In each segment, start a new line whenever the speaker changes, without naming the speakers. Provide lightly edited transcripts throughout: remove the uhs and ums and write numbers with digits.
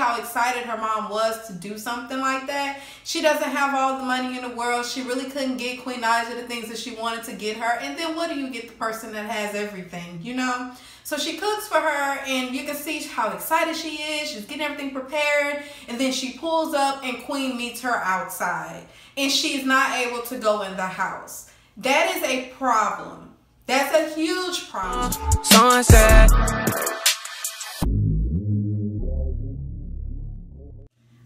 how excited her mom was to do something like that. She doesn't have all the money in the world. She really couldn't get Queen Naija the things that she wanted to get her. And then what do you get the person that has everything, you know? So she cooks for her, and you can see how excited she is. She's getting everything prepared. And then she pulls up and Queen meets her outside. And she's not able to go in the house. That is a problem. That's a huge problem.
Sunset.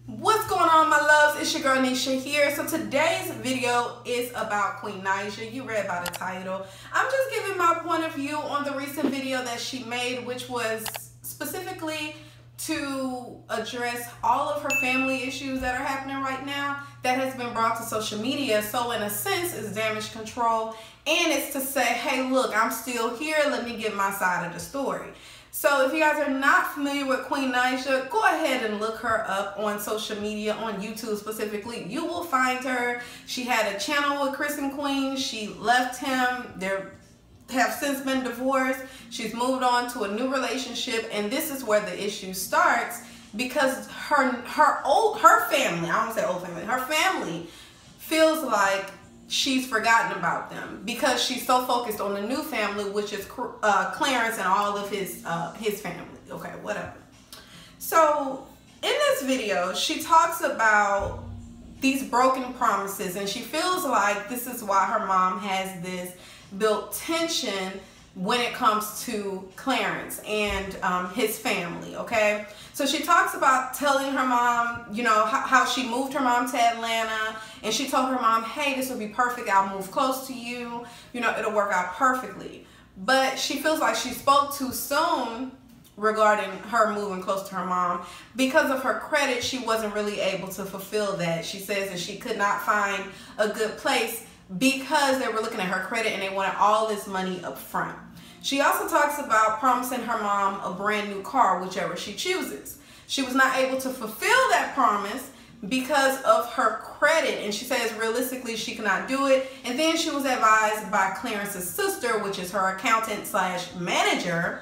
What's going on, my loves? It's your girl Nesha here. So today's video is about Queen Naija. You read by the title. I'm just giving my point of view on the recent video that she made, which was specifically to address all of her family issues that are happening right now that has been brought to social media. So in a sense, it's damage control, and it's to say, hey, look, I'm still here. Let me get my side of the story. So if you guys are not familiar with Queen Naija, go ahead and look her up on social media, on YouTube specifically. You will find her. She had a channel with Chris and Queen. She left him. They have since been divorced. She's moved on to a new relationship, and this is where the issue starts, because her family, I don't say old family, her family feels like she's forgotten about them because she's so focused on the new family, which is Clarence and all of his family. Okay, whatever. So in this video, she talks about these broken promises, and she feels like this is why her mom has this built tension when it comes to Clarence and his family. Okay, so she talks about telling her mom, you know, how she moved her mom to Atlanta, and she told her mom, hey, this will be perfect, I'll move close to you, you know, it'll work out perfectly. But she feels like she spoke too soon regarding her moving close to her mom. Because of her credit, she wasn't really able to fulfill that. She says that she could not find a good place because they were looking at her credit and they wanted all this money up front. She also talks about promising her mom a brand new car, whichever she chooses. She was not able to fulfill that promise because of her credit, and she says realistically she cannot do it. And then she was advised by Clarence's sister, which is her accountant slash manager,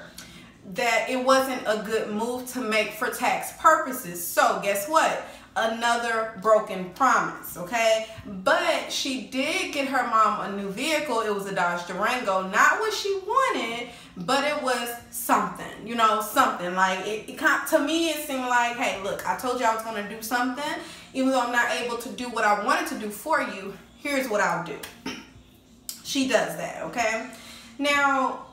that it wasn't a good move to make for tax purposes. So guess what? Another broken promise. Okay, but she did get her mom a new vehicle. It was a Dodge Durango, not what she wanted, but it was something, you know, something like it to me it seemed like, hey, look, I told you I was going to do something. Even though I'm not able to do what I wanted to do for you, here's what I'll do. She does that. Okay, now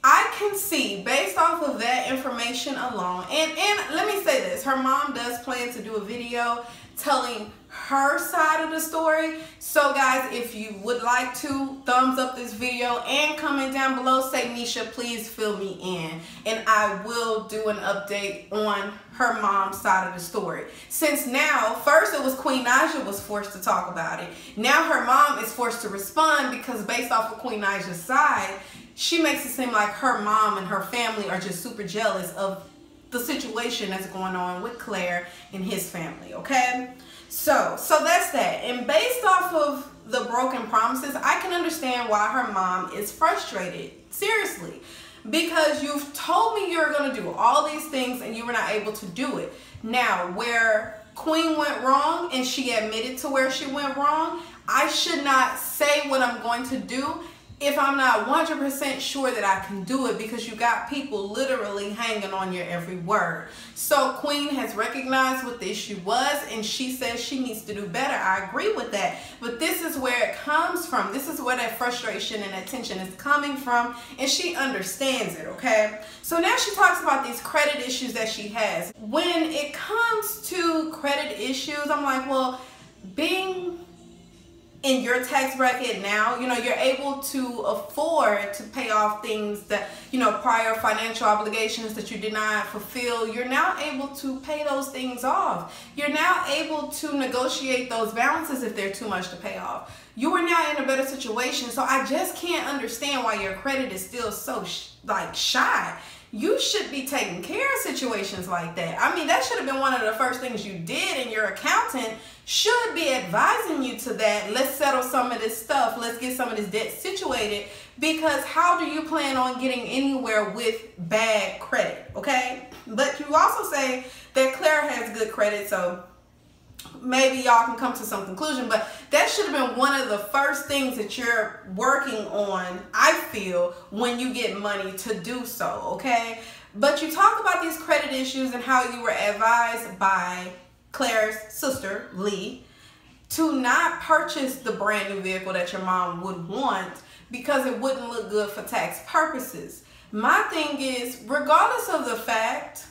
I can see, based off of that information alone, and let me say this, her mom does plan to do a video telling her side of the story. So guys, if you would like to, thumbs up this video and comment down below, say, Nesha, please fill me in, and I will do an update on her mom's side of the story. Since now, first it was Queen Naija was forced to talk about it. Now her mom is forced to respond, because based off of Queen Naija's side, she makes it seem like her mom and her family are just super jealous of the situation that's going on with Claire and his family. Okay, so that's that. And based off of the broken promises, I can understand why her mom is frustrated. Seriously, because you've told me you're going to do all these things and you were not able to do it. Now, where Queen went wrong and she admitted to where she went wrong, I should not say what I'm going to do if I'm not 100% sure that I can do it, because you got people literally hanging on your every word. So Queen has recognized what the issue was, and she says she needs to do better. I agree with that, but this is where it comes from. This is where that frustration and that tension is coming from, and she understands it. Okay, so now she talks about these credit issues that she has. When it comes to credit issues, I'm like, well, being in your tax bracket now, you know, you're able to afford to pay off things that, you know, prior financial obligations that you did not fulfill. You're now able to pay those things off. You're now able to negotiate those balances if they're too much to pay off. You are now in a better situation. So I just can't understand why your credit is still so shy. You should be taking care of situations like that. I mean, that should have been one of the first things you did, and your accountant should be advising you to that. Let's settle some of this stuff. Let's get some of this debt situated, because how do you plan on getting anywhere with bad credit? Okay, but you also say that Claire has good credit, so maybe y'all can come to some conclusion, but that should have been one of the first things that you're working on, I feel, when you get money to do so, okay? But you talk about these credit issues and how you were advised by Claire's sister, Lee, to not purchase the brand new vehicle that your mom would want because it wouldn't look good for tax purposes. My thing is, regardless of the fact,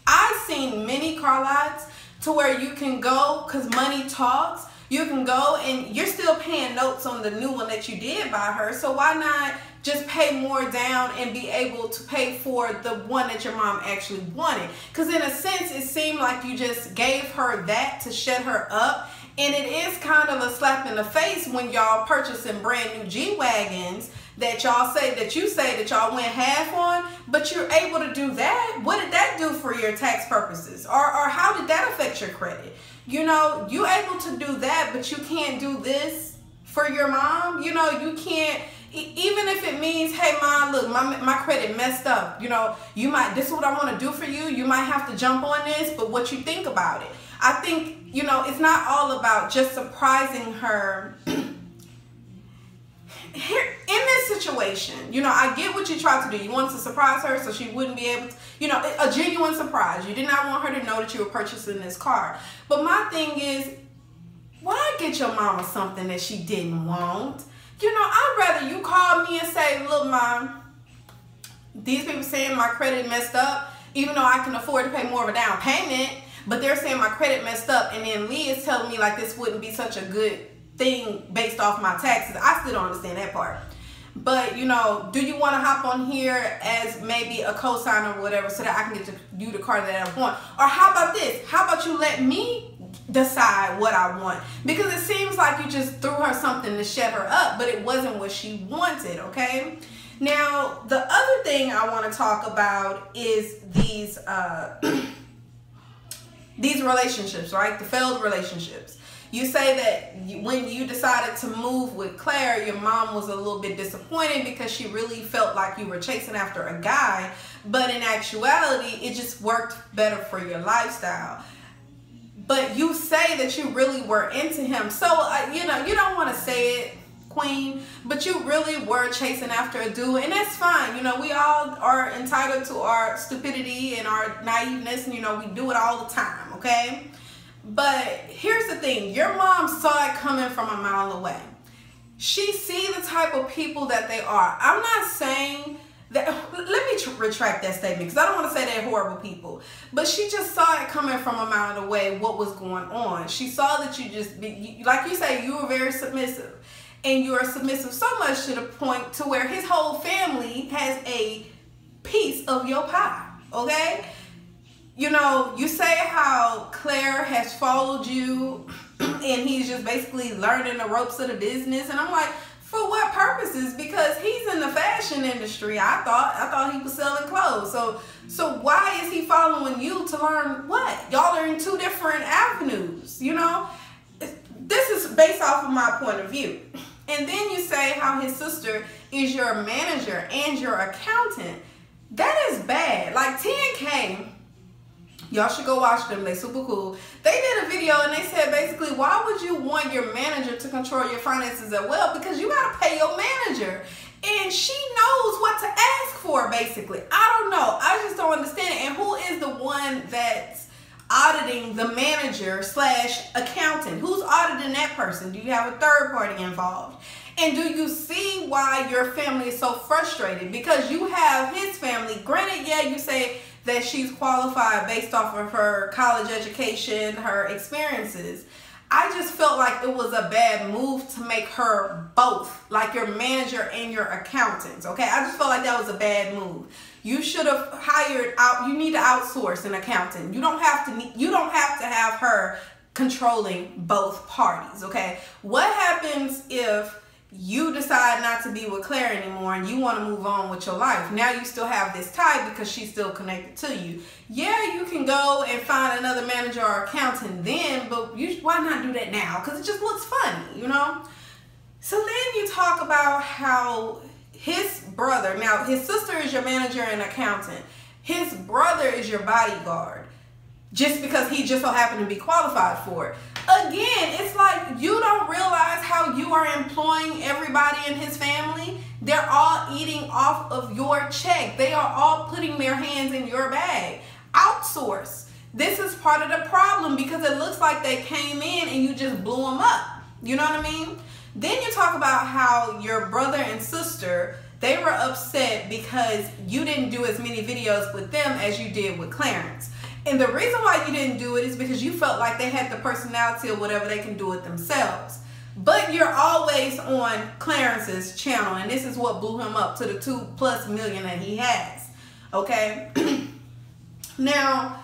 I've seen many car lots to where you can go, because money talks, you can go and you're still paying notes on the new one that you did buy her. So why not just pay more down and be able to pay for the one that your mom actually wanted? Because in a sense, it seemed like you just gave her that to shut her up. And it is kind of a slap in the face when y'all purchasing brand new G-Wagons that y'all say that y'all went half on, but you're able to do that. What did that do for your tax purposes? Or how did that affect your credit? You know, you able to do that, but you can't do this for your mom. You know, you can't, even if it means, hey mom, look, my credit messed up. You know, this is what I want to do for you. You might have to jump on this, but what you think about it? I think, you know, it's not all about just surprising her. Here in this situation, you know, I get what you tried to do. You wanted to surprise her so she wouldn't be able to, you know, a genuine surprise. You did not want her to know that you were purchasing this car. But my thing is, why get your mama something that she didn't want? You know, I'd rather you call me and say, look, mom, these people saying my credit messed up, even though I can afford to pay more of a down payment, but they're saying my credit messed up, and then Lee is telling me like this wouldn't be such a good thing based off my taxes. I still don't understand that part. But, you know, do you want to hop on here as maybe a co-signer or whatever so that I can get you the car that I want? Or how about this? How about you let me decide what I want? Because it seems like you just threw her something to shut her up, but it wasn't what she wanted, okay? Now, the other thing I want to talk about is these relationships, right? The failed relationships. You say that when you decided to move with Claire, your mom was a little bit disappointed because she really felt like you were chasing after a guy, but in actuality, it just worked better for your lifestyle. But you say that you really were into him. So, you know, you don't want to say it, queen, but you really were chasing after a dude, and that's fine. You know, we all are entitled to our stupidity and our naiveness, and, you know, we do it all the time, okay? But here's the thing, your mom saw it coming from a mile away. She see the type of people that they are. I'm not saying that, let me retract that statement because I don't want to say they're horrible people, but she just saw it coming from a mile away what was going on. She saw that you just, like you say, you were very submissive, and you are submissive so much to the point to where his whole family has a piece of your pie, okay? You know, you say how Claire has followed you and he's just basically learning the ropes of the business. And I'm like, for what purposes? Because he's in the fashion industry. I thought he was selling clothes. So why is he following you to learn what? Y'all are in two different avenues, you know? This is based off of my point of view. And then you say how his sister is your manager and your accountant. That is bad. Like 10K. Y'all should go watch them. They super cool. They did a video and they said basically, why would you want your manager to control your finances as well? Because you got to pay your manager. And she knows what to ask for, basically. I don't know. I just don't understand it. And who is the one that's auditing the manager / accountant? Who's auditing that person? Do you have a third party involved? And do you see why your family is so frustrated? Because you have his family. Granted, yeah, you say that she's qualified based off of her college education, her experiences. I just felt like it was a bad move to make her both, like your manager and your accountant, okay? I just felt like that was a bad move. You should have hired out, you need to outsource an accountant. You don't have to have her controlling both parties, okay? What happens if you decide not to be with Claire anymore and you want to move on with your life? Now you still have this tie because she's still connected to you. Yeah, you can go and find another manager or accountant then, but why not do that now? Because it just looks funny, you know? So then you talk about how his brother, now his sister is your manager and accountant. His brother is your bodyguard. just because he just so happened to be qualified for it. Again, it's like you don't realize how you are employing everybody in his family. They're all eating off of your check. They are all putting their hands in your bag. Outsource. This is part of the problem because it looks like they came in and you just blew them up. You know what I mean? Then you talk about how your brother and sister, they were upset because you didn't do as many videos with them as you did with Clarence. And the reason why you didn't do it is because you felt like they had the personality or whatever, they can do it themselves. But you're always on Clarence's channel, and this is what blew him up to the 2+ million that he has. Okay? Now,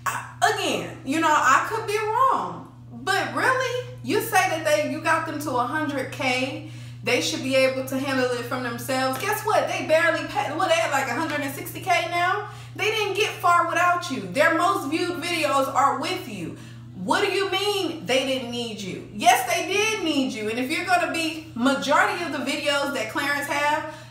again, you know, I could be wrong, but really, you say that you got them to 100K, they should be able to handle it from themselves. Guess what? They barely paid. Well, they at like 160K now. They didn't get far without you. Their most viewed videos are with you. What do you mean they didn't need you? Yes, they did need you. And if you're going to be, majority of the videos that Clarence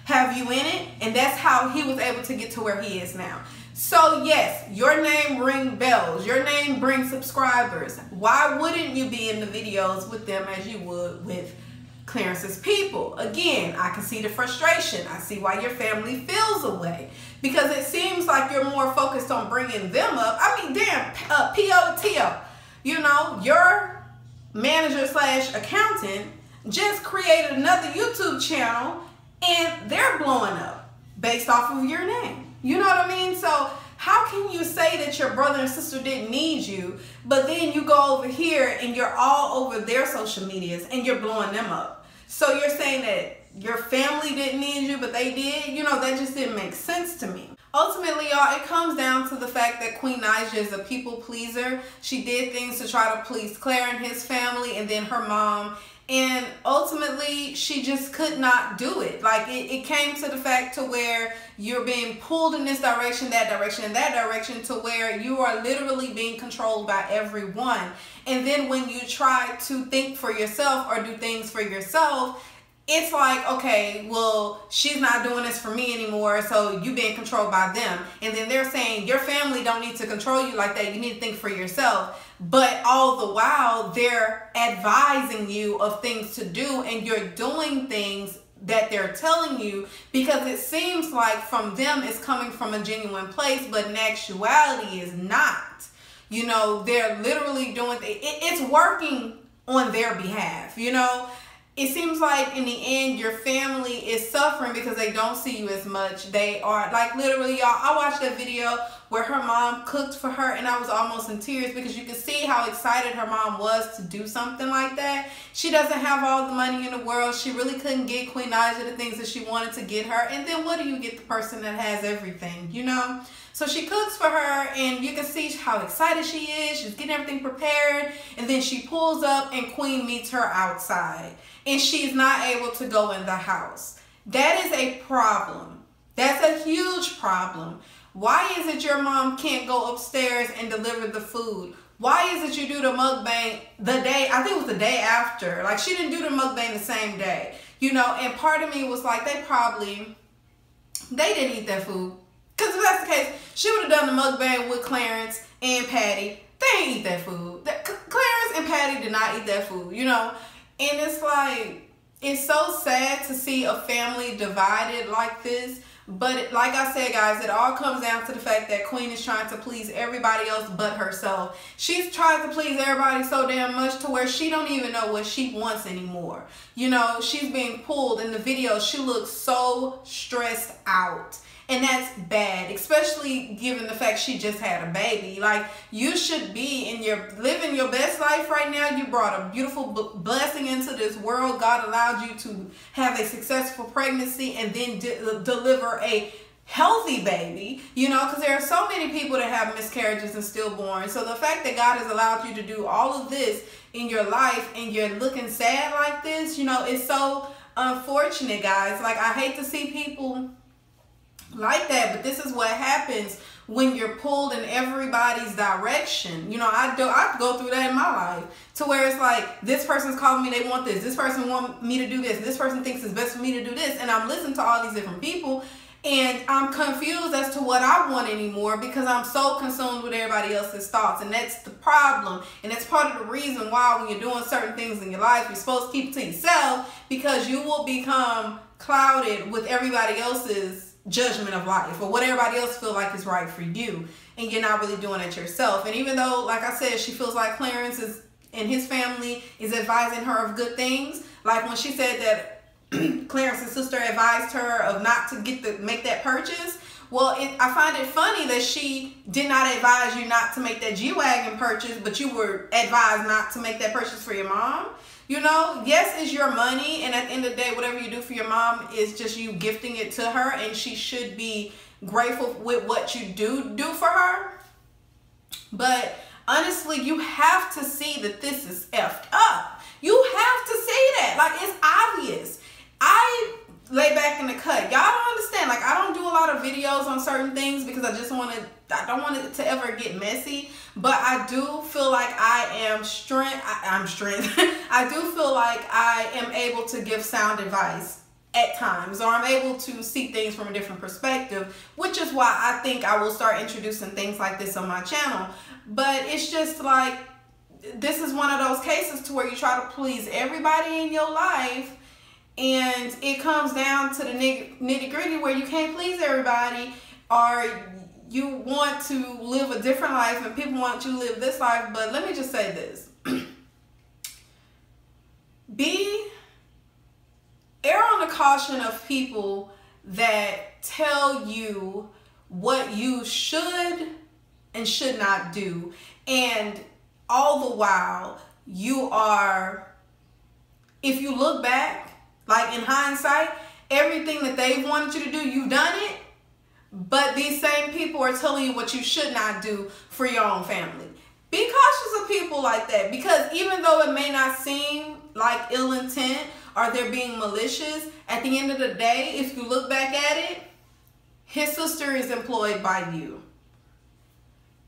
have you in it, and that's how he was able to get to where he is now. So yes, your name rings bells. Your name brings subscribers. Why wouldn't you be in the videos with them as you would with Clarence's people? Again, I can see the frustration. I see why your family feels away. Because it seems like you're more focused on bringing them up. I mean, damn, POV. You know, your manager / accountant just created another YouTube channel and they're blowing up based off of your name. You know what I mean? So how can you say that your brother and sister didn't need you, but then you go over here and you're all over their social medias and you're blowing them up? So you're saying that your family didn't need you, but they did? You know, that just didn't make sense to me. Ultimately, y'all, it comes down to the fact that Queen Naija is a people pleaser. She did things to try to please Claire and his family and then her mom. And ultimately, she just could not do it. Like, it came to the fact to where you're being pulled in this direction, that direction, and that direction, to where you are literally being controlled by everyone. And then when you try to think for yourself or do things for yourself, it's like, okay, well, she's not doing this for me anymore, so you being controlled by them. And then they're saying your family don't need to control you like that. You need to think for yourself. But all the while, they're advising you of things to do, and you're doing things that they're telling you because it seems like from them it's coming from a genuine place, but in actuality is not. You know, they're literally doing it's working on their behalf, you know. It seems like in the end your family is suffering because they don't see you as much. They are like, literally, y'all, I watched that video where her mom cooked for her and I was almost in tears because you could see how excited her mom was to do something like that. She doesn't have all the money in the world. She really couldn't get Queen Naija the things that she wanted to get her. And then what do you get the person that has everything, you know? So she cooks for her and you can see how excited she is. She's getting everything prepared. And then she pulls up and Queen meets her outside. And she's not able to go in the house. That is a problem. That's a huge problem. Why is it your mom can't go upstairs and deliver the food? Why is it you do the mukbang the day, I think it was the day after. Like, she didn't do the mukbang the same day. You know, and part of me was like, they didn't eat that food. Because if that's the case, she would have done the mukbang with Clarence and Patty. They ain't eat that food. Clarence and Patty did not eat that food, you know. And it's like, it's so sad to see a family divided like this. But like I said, guys, it all comes down to the fact that Queen is trying to please everybody else but herself. She's trying to please everybody so damn much to where she don't even know what she wants anymore. You know, she's being pulled in the video. She looks so stressed out. And that's bad, especially given the fact she just had a baby. Like, you should be living your best life right now. You brought a beautiful blessing into this world. God allowed you to have a successful pregnancy and then deliver a healthy baby, you know, because there are so many people that have miscarriages and stillborns. So the fact that God has allowed you to do all of this in your life and you're looking sad like this, you know, it's so unfortunate, guys. Like, I hate to see people like that, but this is what happens when you're pulled in everybody's direction. You know, I go through that in my life to where it's like, this person's calling me, they want this person want me to do this person thinks it's best for me to do this, and I'm listening to all these different people, And I'm confused as to what I want anymore because I'm so consumed with everybody else's thoughts. And that's the problem. And that's part of the reason why when you're doing certain things in your life, you're supposed to keep it to yourself, because you will become clouded with everybody else's judgment of life or what everybody else feel like is right for you. And you're not really doing it yourself. And even though, like I said, she feels like Clarence and his family is advising her of good things. Like when she said that Clarence's sister advised her of not to make that purchase. Well, I find it funny that she did not advise you not to make that G-Wagon purchase, but you were advised not to make that purchase for your mom. You know, yes, it's your money, and at the end of the day, whatever you do for your mom is just you gifting it to her, and she should be grateful with what you do for her. But honestly, you have to see that this is effed up. You have to see that. Like, it's obvious. I lay back in the cut. Y'all don't understand. Like, I don't do a lot of videos on certain things because I don't want it to ever get messy. But I do feel like I do feel like I am able to give sound advice at times, or I'm able to see things from a different perspective, which is why I think I will start introducing things like this on my channel. But it's just like, this is one of those cases to where you try to please everybody in your life, and it comes down to the nitty-gritty where you can't please everybody, or you want to live a different life and people want you to live this life. But let me just say this. Err on the caution of people that tell you what you should and should not do, and all the while you are, if you look back, like in hindsight, everything that they wanted you to do, you've done it, but these same people are telling you what you should not do for your own family. Be cautious of people like that, because even though it may not seem like ill intent or they're being malicious, at the end of the day, if you look back at it, his sister is employed by you.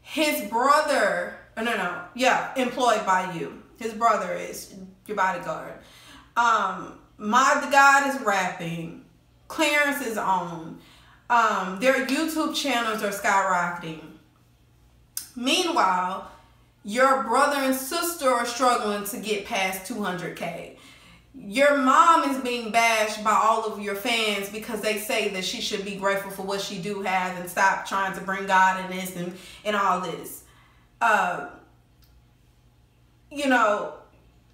His brother, employed by you. His brother is your bodyguard. The God is rapping. Clarence is on. Their YouTube channels are skyrocketing. Meanwhile, your brother and sister are struggling to get past 200K. Your mom is being bashed by all of your fans because they say that she should be grateful for what she do have and stop trying to bring God in this and all this. You know,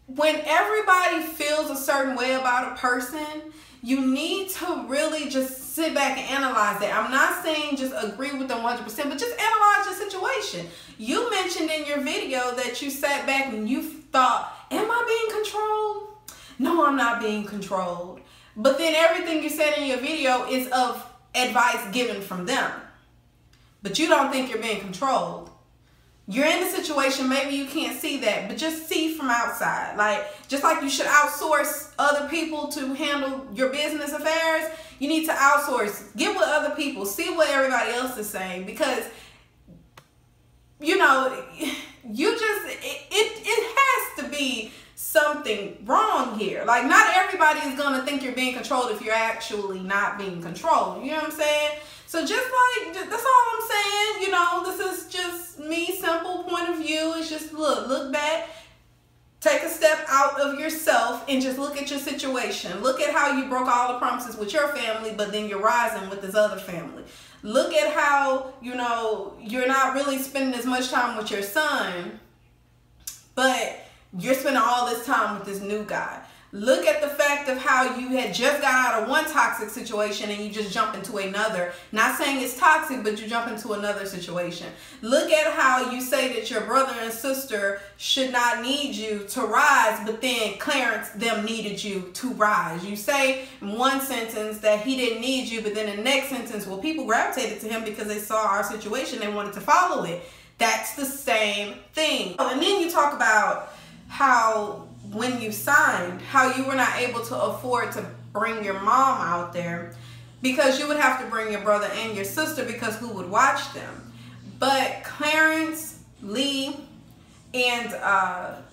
when everybody feels a certain way about a person, you need to really just sit back and analyze that. I'm not saying just agree with them 100%, but just analyze your situation. You mentioned in your video that you sat back and you thought, am I being controlled? No, I'm not being controlled. But then everything you said in your video is of advice given from them. But you don't think you're being controlled. You're in a situation, maybe you can't see that, but just see from outside. Like, just like you should outsource other people to handle your business affairs, you need to outsource. Get with other people. See what everybody else is saying, because, you know, it has to be something wrong here. Like, not everybody is going to think you're being controlled if you're actually not being controlled. You know what I'm saying? So just like, that's all I'm saying. You know, this is just me, simple point of view. It's just, look back, take a step out of yourself and just look at your situation. Look at how you broke all the promises with your family, but then you're rising with this other family. Look at how, you know, you're not really spending as much time with your son, but you're spending all this time with this new guy. Look at the fact of how you had just got out of one toxic situation and you just jump into another. Not saying it's toxic, but you jump into another situation. Look at how you say that your brother and sister should not need you to rise, but then Clarence, them needed you to rise. You say in one sentence that he didn't need you, but then in the next sentence, well, people gravitated to him because they saw our situation. They wanted to follow it. That's the same thing. And then you talk about how when you signed, how you were not able to afford to bring your mom out there because you would have to bring your brother and your sister because who would watch them. But Clarence, Lee, and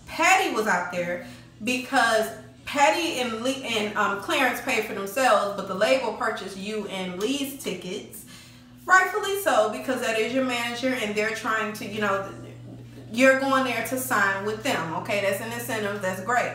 Patty was out there because Patty and Clarence paid for themselves, but the label purchased you and Lee's tickets. Rightfully so, because that is your manager and they're trying to, you know, you're going there to sign with them. Okay, that's an incentive. That's great.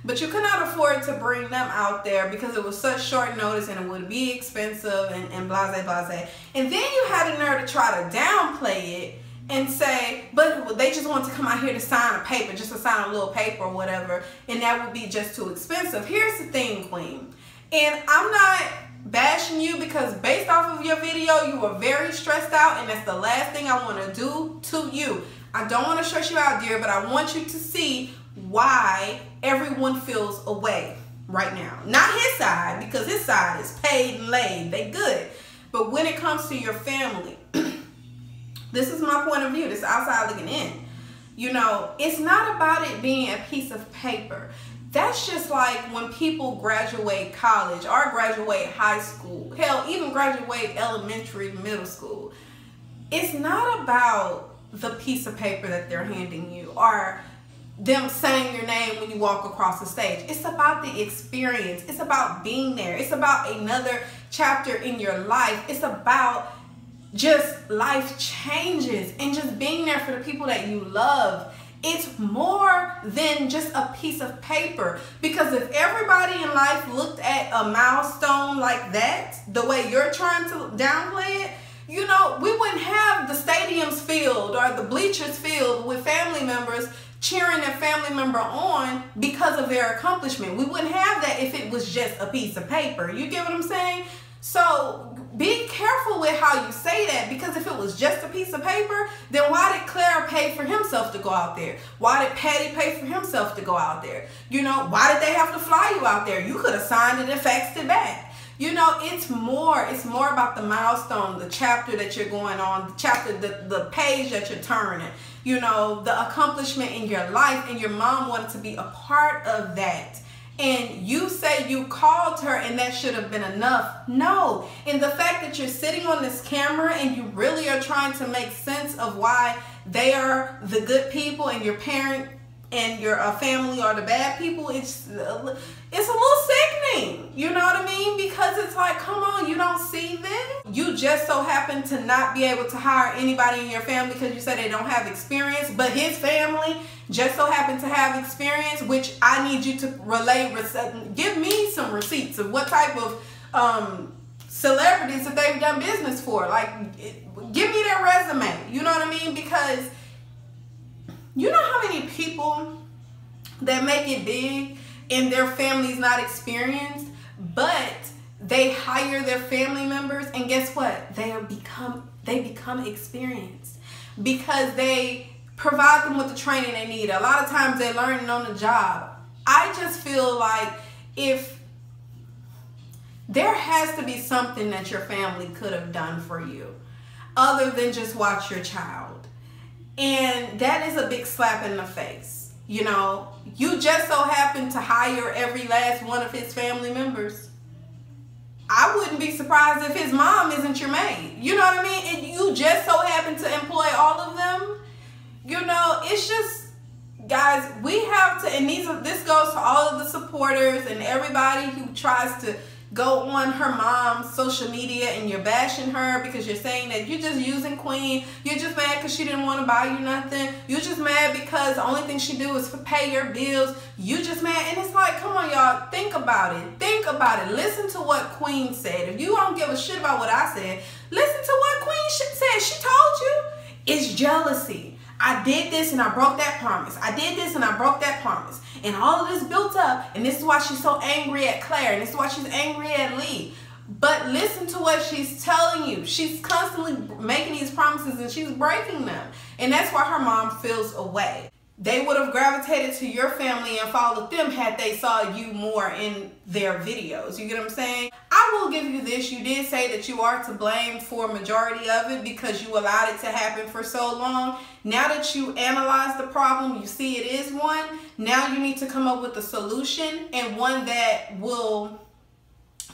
But you could not afford to bring them out there because it was such short notice and it would be expensive and blase, blase. And then you had the nerve to try to downplay it and say, but they just want to come out here to sign a paper, just to sign a little paper or whatever, and that would be just too expensive. Here's the thing, Queen. And I'm not bashing you because based off of your video, you were very stressed out, and that's the last thing I want to do to you. I don't want to stress you out, dear, but I want you to see why everyone feels away right now. Not his side, because his side is paid and laid. They good. But when it comes to your family, this is my point of view. This is outside looking in. You know, it's not about it being a piece of paper. That's just like when people graduate college or graduate high school. Hell, even graduate elementary, middle school. It's not about the piece of paper that they're handing you or them saying your name when you walk across the stage. It's about the experience. It's about being there. It's about another chapter in your life. It's about just life changes and just being there for the people that you love. It's more than just a piece of paper, because if everybody in life looked at a milestone like that, the way you're trying to downplay it, you know, we wouldn't have the stadiums filled or the bleachers filled with family members cheering their family member on because of their accomplishment. We wouldn't have that if it was just a piece of paper. You get what I'm saying? So be careful with how you say that, because if it was just a piece of paper, then why did Claire pay for himself to go out there? Why did Patty pay for himself to go out there? You know, why did they have to fly you out there? You could have signed it and faxed it back. You know, it's more about the milestone, the chapter that you're going on, the chapter, the page that you're turning, you know, the accomplishment in your life, and your mom wanted to be a part of that. And you say you called her and that should have been enough. No. And the fact that you're sitting on this camera and you really are trying to make sense of why they are the good people and your parent and your family are the bad people, it's a little sickening. You know what I mean? Because it's like, come on, you don't see this? You just so happen to not be able to hire anybody in your family because you said they don't have experience, but his family just so happen to have experience, which I need you to relay, give me some receipts of what type of celebrities that they've done business for. Like, give me their resume. You know what I mean? Because you know how many people that make it big and their family's not experienced, but they hire their family members, and guess what? They become experienced because they provide them with the training they need. A lot of times they're learning on the job. I just feel like if there has to be something that your family could have done for you other than just watch your child. And that is a big slap in the face. You know, you just so happen to hire every last one of his family members. I wouldn't be surprised if his mom isn't your maid. You know what I mean? And you just so happen to employ all of them. You know, it's just, guys, we have to, and this goes to all of the supporters and everybody who tries to go on her mom's social media and you're bashing her because you're saying that you're just using Queen. You're just mad because she didn't want to buy you nothing. You're just mad because the only thing she do is pay your bills. You just mad. And it's like, come on, y'all, think about it. Think about it. Listen to what Queen said. If you don't give a shit about what I said, listen to what Queen said. She told you it's jealousy. I did this and I broke that promise. I did this and I broke that promise. And all of this built up, and this is why she's so angry at Claire, and this is why she's angry at Lee. But listen to what she's telling you. She's constantly making these promises and she's breaking them. And that's why her mom feels away. They would have gravitated to your family and followed them had they saw you more in their videos. You get what I'm saying? I will give you this. You did say that you are to blame for a majority of it because you allowed it to happen for so long. Now that you analyze the problem, you see it is one. Now you need to come up with a solution, and one that will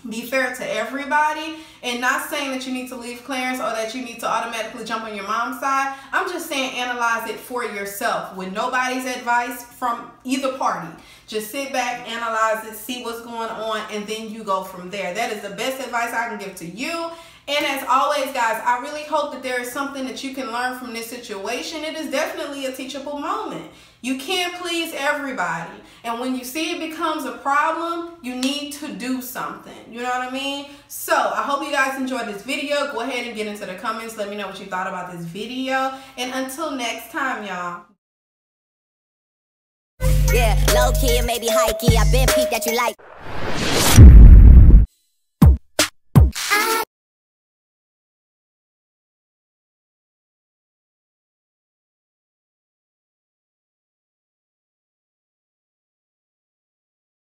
be fair to everybody, and not saying that you need to leave Clarence or that you need to automatically jump on your mom's side. I'm just saying analyze it for yourself with nobody's advice from either party. Just sit back, analyze it, see what's going on, and then you go from there. That is the best advice I can give to you. And as always, guys, I really hope that there is something that you can learn from this situation. It is definitely a teachable moment. You can't please everybody. And when you see it becomes a problem, you need to do something. You know what I mean? So I hope you guys enjoyed this video. Go ahead and get into the comments. Let me know what you thought about this video. And until next time, y'all.
Yeah, low key and maybe high key. I been peeped that you like.